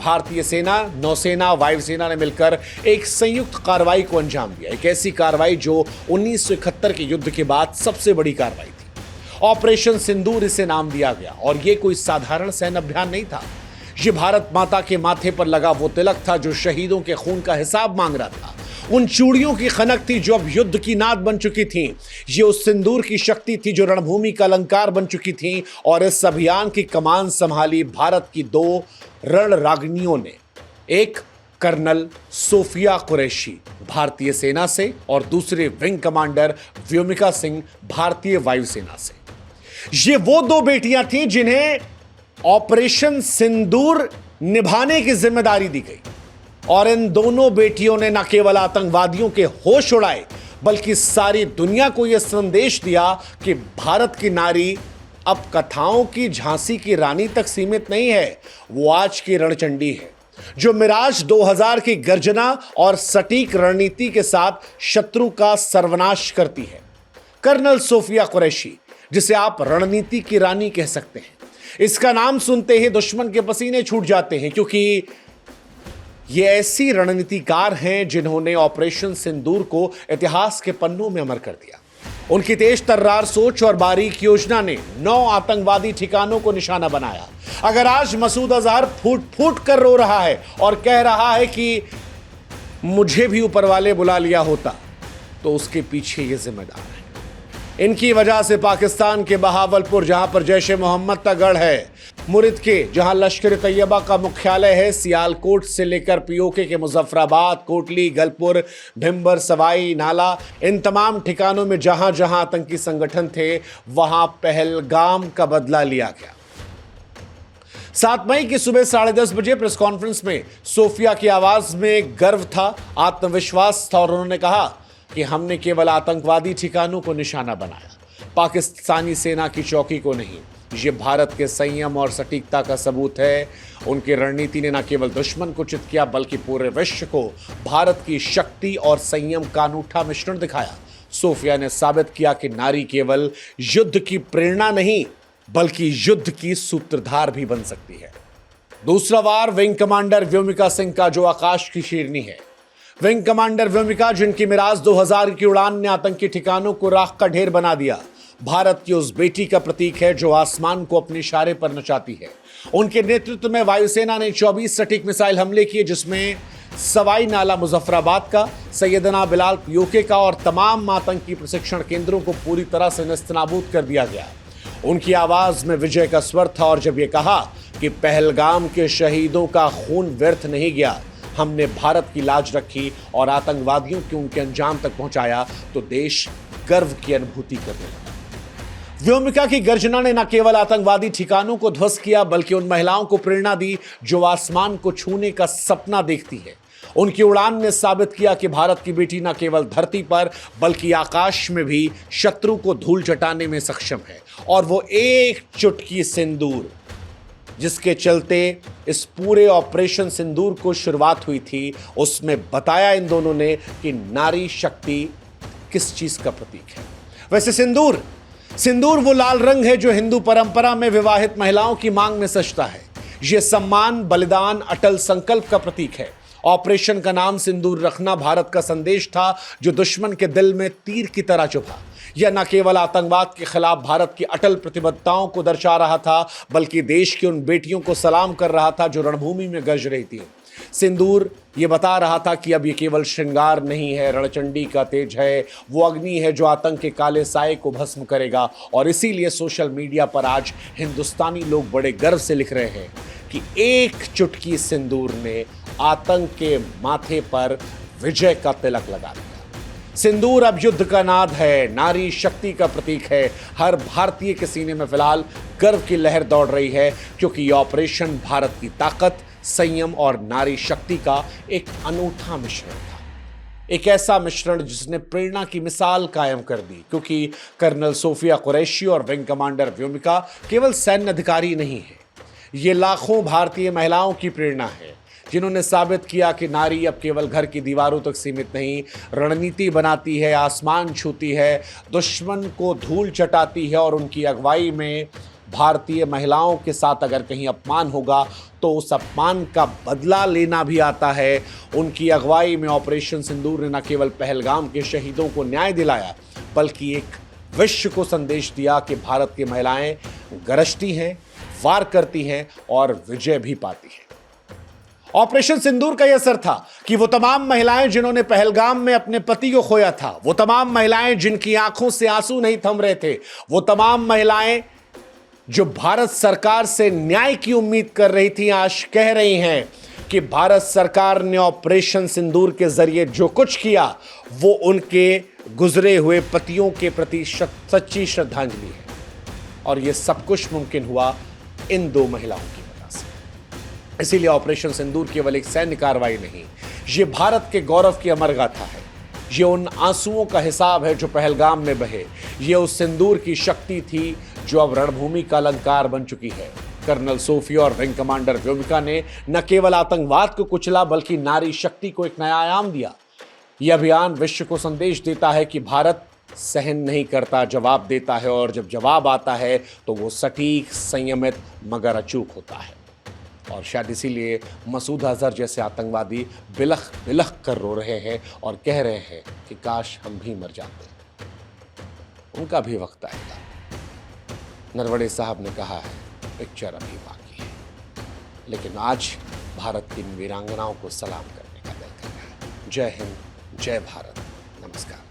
भारतीय सेना, नौसेना, वायुसेना ने मिलकर एक संयुक्त कार्रवाई को अंजाम दिया। एक ऐसी कार्रवाई जो 1971 के युद्ध के बाद सबसे बड़ी कार्रवाई थी। ऑपरेशन सिंदूर इसे नाम दिया गया और यह कोई साधारण सैन्य अभियान नहीं था। ये भारत माता के माथे पर लगा वो तिलक था जो शहीदों के खून का हिसाब मांग रहा था। उन चूड़ियों की खनक थी जो अब युद्ध की नाद बन चुकी थी। ये उस सिंदूर की शक्ति थी जो रणभूमि का अलंकार बन चुकी थी। और इस अभियान की कमान संभाली भारत की दो रणरागिनियों ने, एक कर्नल सोफिया कुरैशी भारतीय सेना से और दूसरे विंग कमांडर व्योमिका सिंह भारतीय वायुसेना से। ये वो दो बेटियां थीं जिन्हें ऑपरेशन सिंदूर निभाने की जिम्मेदारी दी गई। और इन दोनों बेटियों ने न केवल आतंकवादियों के होश उड़ाए बल्कि सारी दुनिया को यह संदेश दिया कि भारत की नारी अब कथाओं की झांसी की रानी तक सीमित नहीं है, वो आज की रणचंडी है जो मिराज 2000 की गर्जना और सटीक रणनीति के साथ शत्रु का सर्वनाश करती है। कर्नल सोफिया कुरैशी, जिसे आप रणनीति की रानी कह सकते हैं, इसका नाम सुनते ही दुश्मन के पसीने छूट जाते हैं, क्योंकि ये ऐसी रणनीतिकार हैं जिन्होंने ऑपरेशन सिंदूर को इतिहास के पन्नों में अमर कर दिया। उनकी तेज तर्रार सोच और बारीक योजना ने 9 आतंकवादी ठिकानों को निशाना बनाया। अगर आज मसूद अजहर फूट फूट कर रो रहा है और कह रहा है कि मुझे भी ऊपर वाले बुला लिया होता, तो उसके पीछे ये जिम्मेदार है। इनकी वजह से पाकिस्तान के बहावलपुर, जहां पर जैश ए मोहम्मद का गढ़ है, मुरिद के जहां लश्कर तैयबा का मुख्यालय है, सियालकोट से लेकर पीओके के मुजफ्फराबाद, कोटली, गलपुर, भिम्बर, सवाई नाला, इन तमाम ठिकानों में जहां जहां आतंकी संगठन थे, वहां पहलगाम का बदला लिया गया। 7 मई की सुबह 10:30 बजे प्रेस कॉन्फ्रेंस में सोफिया की आवाज में गर्व था, आत्मविश्वास था और उन्होंने कहा कि हमने केवल आतंकवादी ठिकानों को निशाना बनाया, पाकिस्तानी सेना की चौकी को नहीं। ये भारत के संयम और सटीकता का सबूत है। उनकी रणनीति ने न केवल दुश्मन को चित किया बल्कि पूरे विश्व को भारत की शक्ति और संयम का अनूठा मिश्रण दिखाया। सोफिया ने साबित किया कि नारी केवल युद्ध की प्रेरणा नहीं बल्कि युद्ध की सूत्रधार भी बन सकती है। दूसरा वार विंग कमांडर व्योमिका सिंह का, जो आकाश की शेरनी है। विंग कमांडर व्योमिका, जिनकी मिराज 2000 की उड़ान ने आतंकी ठिकानों को राख का ढेर बना दिया, भारत की उस बेटी का प्रतीक है जो आसमान को अपने इशारे पर नचाती है। उनके नेतृत्व में वायुसेना ने 24 सटीक मिसाइल हमले किए, जिसमें सवाई नाला मुजफ्फराबाद का, सैयदना बिलाल पीओके का और तमाम आतंकी प्रशिक्षण केंद्रों को पूरी तरह से नेस्तनाबूद कर दिया गया। उनकी आवाज में विजय का स्वर था और जब यह कहा कि पहलगाम के शहीदों का खून व्यर्थ नहीं गया, हमने भारत की लाज रखी और आतंकवादियों को उनके अंजाम तक पहुंचाया, तो देश गर्व की अनुभूति करने लगा। व्योमिका की गर्जना ने न केवल आतंकवादी ठिकानों को ध्वस्त किया बल्कि उन महिलाओं को प्रेरणा दी जो आसमान को छूने का सपना देखती है। उनकी उड़ान ने साबित किया कि भारत की बेटी न केवल धरती पर बल्कि आकाश में भी शत्रु को धूल चटाने में सक्षम है। और वो एक चुटकी सिंदूर, जिसके चलते इस पूरे ऑपरेशन सिंदूर को शुरुआत हुई थी, उसमें बताया इन दोनों ने कि नारी शक्ति किस चीज का प्रतीक है। वैसे सिंदूर वो लाल रंग है जो हिंदू परंपरा में विवाहित महिलाओं की मांग में सजता है। यह सम्मान, बलिदान, अटल संकल्प का प्रतीक है। ऑपरेशन का नाम सिंदूर रखना भारत का संदेश था जो दुश्मन के दिल में तीर की तरह चुभा। यह न केवल आतंकवाद के खिलाफ भारत की अटल प्रतिबद्धताओं को दर्शा रहा था बल्कि देश की उन बेटियों को सलाम कर रहा था जो रणभूमि में गरज रही थी। सिंदूर ये बता रहा था कि अब ये केवल श्रृंगार नहीं है, रणचंडी का तेज है, वो अग्नि है जो आतंक के काले साए को भस्म करेगा। और इसीलिए सोशल मीडिया पर आज हिंदुस्तानी लोग बड़े गर्व से लिख रहे हैं कि एक चुटकी सिंदूर ने आतंक के माथे पर विजय का तिलक लगा दिया। सिंदूर अब युद्ध का नाद है, नारी शक्ति का प्रतीक है। हर भारतीय के सीने में फिलहाल गर्व की लहर दौड़ रही है क्योंकि ये ऑपरेशन भारत की ताकत, संयम और नारी शक्ति का एक अनूठा मिश्रण था। एक ऐसा मिश्रण जिसने प्रेरणा की मिसाल कायम कर दी, क्योंकि कर्नल सोफिया कुरैशी और विंग कमांडर व्योमिका केवल सैन्य अधिकारी नहीं है, ये लाखों भारतीय महिलाओं की प्रेरणा है जिन्होंने साबित किया कि नारी अब केवल घर की दीवारों तक सीमित नहीं, रणनीति बनाती है, आसमान छूती है, दुश्मन को धूल चटाती है और उनकी अगुवाई में भारतीय महिलाओं के साथ अगर कहीं अपमान होगा तो उस अपमान का बदला लेना भी आता है। उनकी अगुवाई में ऑपरेशन सिंदूर ने न केवल पहलगाम के शहीदों को न्याय दिलाया, बल्कि एक विश्व को संदेश दिया कि भारत की महिलाएं गरजती हैं, वार करती हैं और विजय भी पाती हैं। ऑपरेशन सिंदूर का यह असर था कि वो तमाम महिलाएं जिन्होंने पहलगाम में अपने पति को खोया था, वो तमाम महिलाएं जिनकी आंखों से आंसू नहीं थम रहे थे, वो तमाम महिलाएं जो भारत सरकार से न्याय की उम्मीद कर रही थी, आज कह रही हैं कि भारत सरकार ने ऑपरेशन सिंदूर के जरिए जो कुछ किया वो उनके गुजरे हुए पतियों के प्रति सच्ची श्रद्धांजलि है। और यह सब कुछ मुमकिन हुआ इन दो महिलाओं की वजह से। इसीलिए ऑपरेशन सिंदूर केवल एक सैन्य कार्रवाई नहीं, ये भारत के गौरव की अमर गाथा है। ये उन आंसुओं का हिसाब है जो पहलगाम में बहे। ये उस सिंदूर की शक्ति थी जो अब रणभूमि का अलंकार बन चुकी है। कर्नल सोफिया और विंग कमांडर व्योमिका ने न केवल आतंकवाद को कुचला, बल्कि नारी शक्ति को एक नया आयाम दिया। यह अभियान विश्व को संदेश देता है कि भारत सहन नहीं करता, जवाब देता है, और जब जवाब आता है तो वो सटीक, संयमित मगर अचूक होता है। और शायद इसीलिए मसूद अजहर जैसे आतंकवादी बिलख बिलख कर रो रहे हैं और कह रहे हैं कि काश हम भी मर जाते। उनका भी वक्त आएगा। नरवणे साहब ने कहा है पिक्चर अभी बाकी है, लेकिन आज भारत की वीरांगनाओं को सलाम करने का दिन है। जय हिंद, जय भारत, नमस्कार।